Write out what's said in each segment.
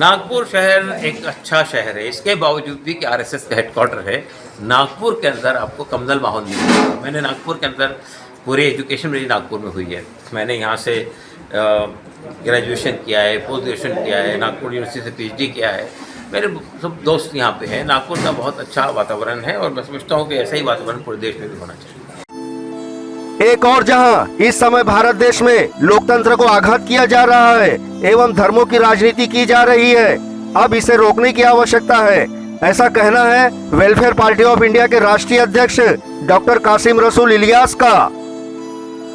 नागपुर शहर एक अच्छा शहर है, इसके बावजूद भी कि आरएसएस का हेडक्वार्टर है, नागपुर के अंदर आपको कम्युनल माहौल नहीं मिलेगा। मैंने नागपुर के अंदर पूरी एजुकेशन मेरी नागपुर में हुई है। मैंने यहाँ से ग्रेजुएशन किया है, पोस्ट ग्रेजुएशन किया है, नागपुर यूनिवर्सिटी से पीएचडी किया है। मेरे सब दोस्त यहाँ पे हैं। नागपुर का बहुत अच्छा वातावरण है और मैं समझता हूँ कि ऐसा ही वातावरण पूरे देश में भी होना चाहिए। एक और जहां इस समय भारत देश में लोकतंत्र को आघात किया जा रहा है एवं धर्मों की राजनीति की जा रही है, अब इसे रोकने की आवश्यकता है, ऐसा कहना है वेलफेयर पार्टी ऑफ इंडिया के राष्ट्रीय अध्यक्ष डॉक्टर कासिम रसूल इलियास का।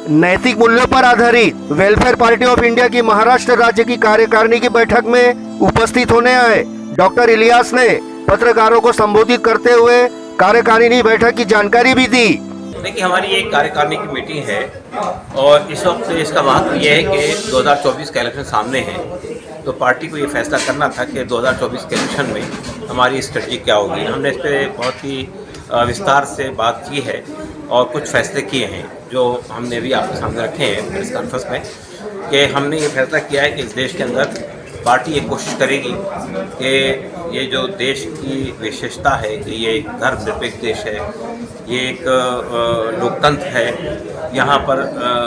नैतिक मूल्यों पर आधारित वेलफेयर पार्टी ऑफ इंडिया की महाराष्ट्र राज्य की कार्यकारिणी की बैठक में उपस्थित होने आए डॉक्टर इलियास ने पत्रकारों को संबोधित करते हुए कार्यकारिणी बैठक की जानकारी भी दी। देखिए, हमारी एक कार्यकारिणी की मीटिंग है और इस वक्त इसका महत्व ये है कि 2024 का इलेक्शन सामने है, तो पार्टी को ये फैसला करना था कि 2024 के इलेक्शन में हमारी स्ट्रेटजी क्या होगी। हमने इस पर बहुत ही विस्तार से बात की है और कुछ फैसले किए हैं जो हमने भी आपके सामने रखे हैं प्रेस कॉन्फ्रेंस में, कि हमने ये फैसला किया है कि इस देश के अंदर पार्टी ये कोशिश करेगी कि ये जो देश की विशेषता है कि ये एक धर्मनिरपेक्ष देश है, ये एक लोकतंत्र है, यहाँ पर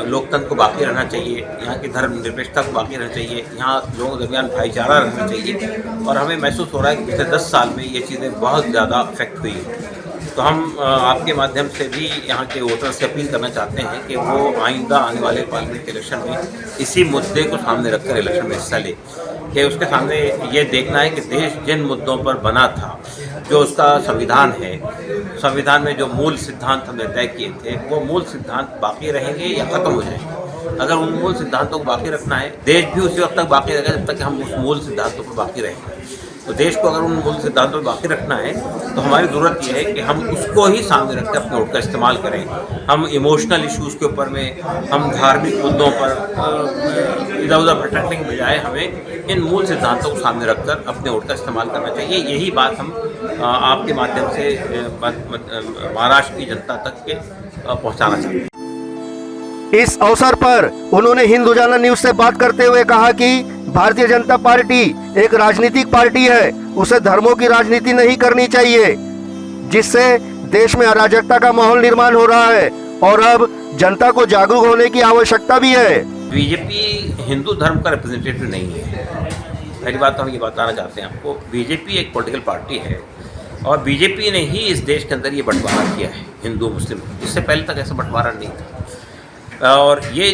लोकतंत्र को बाकी रहना चाहिए, यहाँ की धर्मनिरपेक्षता को बाकी रहना चाहिए, यहाँ लोगों के दरमियान भाईचारा रहना चाहिए। और हमें महसूस हो रहा है कि पिछले 10 साल में ये चीज़ें बहुत ज़्यादा अफेक्ट हुई हैं। तो हम आपके माध्यम से भी यहाँ के वोटर्स से अपील करना चाहते हैं कि वो आइंदा आने वाले पार्लियामेंट के इलेक्शन में इसी मुद्दे को सामने रखकर इलेक्शन में हिस्सा ले, कि उसके सामने ये देखना है कि देश जिन मुद्दों पर बना था, जो उसका संविधान है, संविधान में जो मूल सिद्धांत हमने तय किए थे, वो मूल सिद्धांत बाकी रहेंगे या ख़त्म हो जाएंगे। अगर उन मूल सिद्धांतों को बाकी रखना है, देश भी उसी वक्त तक बाकी रहेगा जब तक हम उस मूल सिद्धांतों पर बाकी रहेंगे। तो देश को अगर उन मूल सिद्धांतों पर बाकी रखना है तो हमारी ज़रूरत यह है कि हम उसको ही सामने रखकर अपने वोट का इस्तेमाल करें। हम इमोशनल इश्यूज़ के ऊपर में, हम धार्मिक मुद्दों पर इधर उधर भटकने के बजाय हमें इन मूल सिद्धांतों को सामने रखकर अपने वोट का इस्तेमाल करना चाहिए। यही बात हम आपके माध्यम से महाराष्ट्र की जनता तक के पहुँचाना चाहते हैं। इस अवसर पर उन्होंने हिंद उजाला न्यूज से बात करते हुए कहा कि भारतीय जनता पार्टी एक राजनीतिक पार्टी है, उसे धर्मों की राजनीति नहीं करनी चाहिए, जिससे देश में अराजकता का माहौल निर्माण हो रहा है और अब जनता को जागरूक होने की आवश्यकता भी है। बीजेपी हिंदू धर्म का रिप्रेजेंटेटिव नहीं है। पहली बात तो हम ये बताना चाहते हैं आपको, बीजेपी एक पॉलिटिकल पार्टी है और बीजेपी ने ही इस देश के अंदर ये बंटवारा किया है हिंदू मुस्लिम। इससे पहले तक ऐसा बंटवारा नहीं था और ये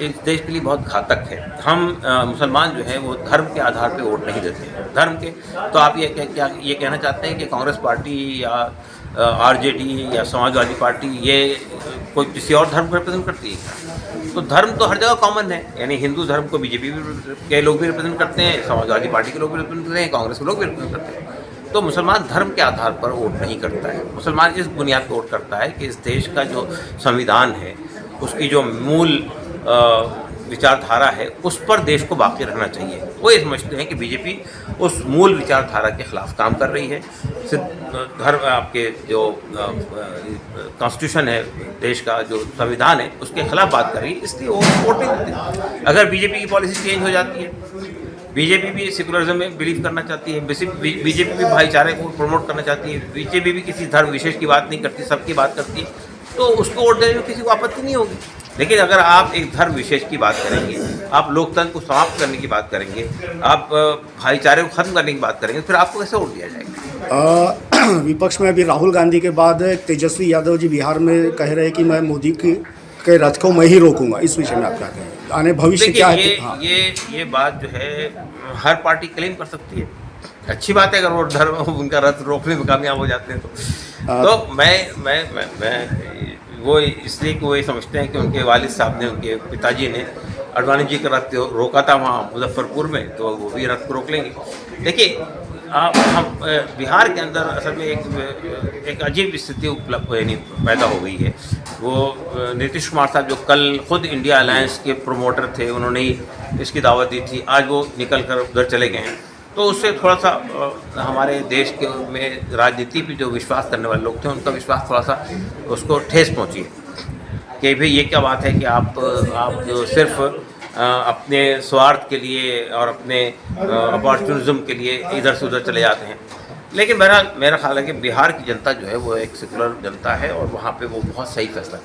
इस देश के लिए बहुत घातक है। हम मुसलमान जो है वो धर्म के आधार पे वोट नहीं देते हैं। धर्म के तो आप ये कहना चाहते हैं कि कांग्रेस पार्टी या आरजेडी या समाजवादी पार्टी ये कोई किसी और धर्म को रिप्रेजेंट करती है? तो धर्म तो हर जगह कॉमन है, यानी हिंदू धर्म को बीजेपी के लोग भी रिप्रेजेंट करते हैं, समाजवादी पार्टी के लोग भी रिप्रेजेंट करते हैं, कांग्रेस के लोग भी रिप्रेजेंट करते हैं। तो मुसलमान धर्म के आधार पर वोट नहीं करता है। मुसलमान इस बुनियाद पर वोट करता है कि इस देश का जो संविधान है, उसकी जो मूल विचारधारा है, उस पर देश को बाकी रहना चाहिए। वो ये समझते हैं कि बीजेपी उस मूल विचारधारा के खिलाफ काम कर रही है। धर्म आपके जो कॉन्स्टिट्यूशन है, देश का जो संविधान है, उसके खिलाफ बात कर रही है, इसलिए वो वोट नहीं देती। अगर बीजेपी की पॉलिसी चेंज हो जाती है, बीजेपी भी सेकुलरिज्म में बिलीव करना चाहती है, बीजेपी भी भाईचारे को प्रमोट करना चाहती है, बीजेपी भी किसी धर्म विशेष की बात नहीं करती, सबकी बात करती है, तो उसको वोट देने में किसी को आपत्ति नहीं होगी। लेकिन अगर आप एक धर्म विशेष की बात करेंगे, आप लोकतंत्र को समाप्त करने की बात करेंगे, आप भाईचारे को खत्म करने की बात करेंगे, फिर आपको कैसे वोट दिया जाएगा? विपक्ष में अभी राहुल गांधी के बाद तेजस्वी यादव जी बिहार में कह रहे हैं कि मैं मोदी के रथ को मैं ही रोकूंगा। इस विषय में आप क्या कहें? आने भविष्य क्या है? हाँ। ये बात जो है हर पार्टी क्लेम कर सकती है। अच्छी बात है अगर वो धर्म उनका रथ रोकने में कामयाब हो जाते हैं तो मैं वो इसलिए कि वो ये समझते हैं कि उनके वालिद साहब ने, उनके पिताजी ने अडवाणी जी का रथ रोका था वहाँ मुजफ्फरपुर में, तो वो भी रथ को रोक लेंगे। देखिए, हम बिहार के अंदर असल में एक अजीब स्थिति पैदा हो गई है। वो नीतीश कुमार साहब जो कल खुद इंडिया अलायंस के प्रोमोटर थे, उन्होंने ही इसकी दावत दी थी, आज वो निकल कर उधर चले गए हैं। तो उससे थोड़ा सा हमारे देश के में राजनीति पे जो विश्वास करने वाले लोग थे, उनका विश्वास थोड़ा सा उसको ठेस पहुंची है कि भाई ये क्या बात है कि आप जो सिर्फ अपने स्वार्थ के लिए और अपने अपॉर्चुनिज्म के लिए इधर से उधर चले जाते हैं। लेकिन बहरहाल मेरा ख्याल है कि बिहार की जनता जो है वो एक सेकुलर जनता है और वहाँ पे वो बहुत सही फैसला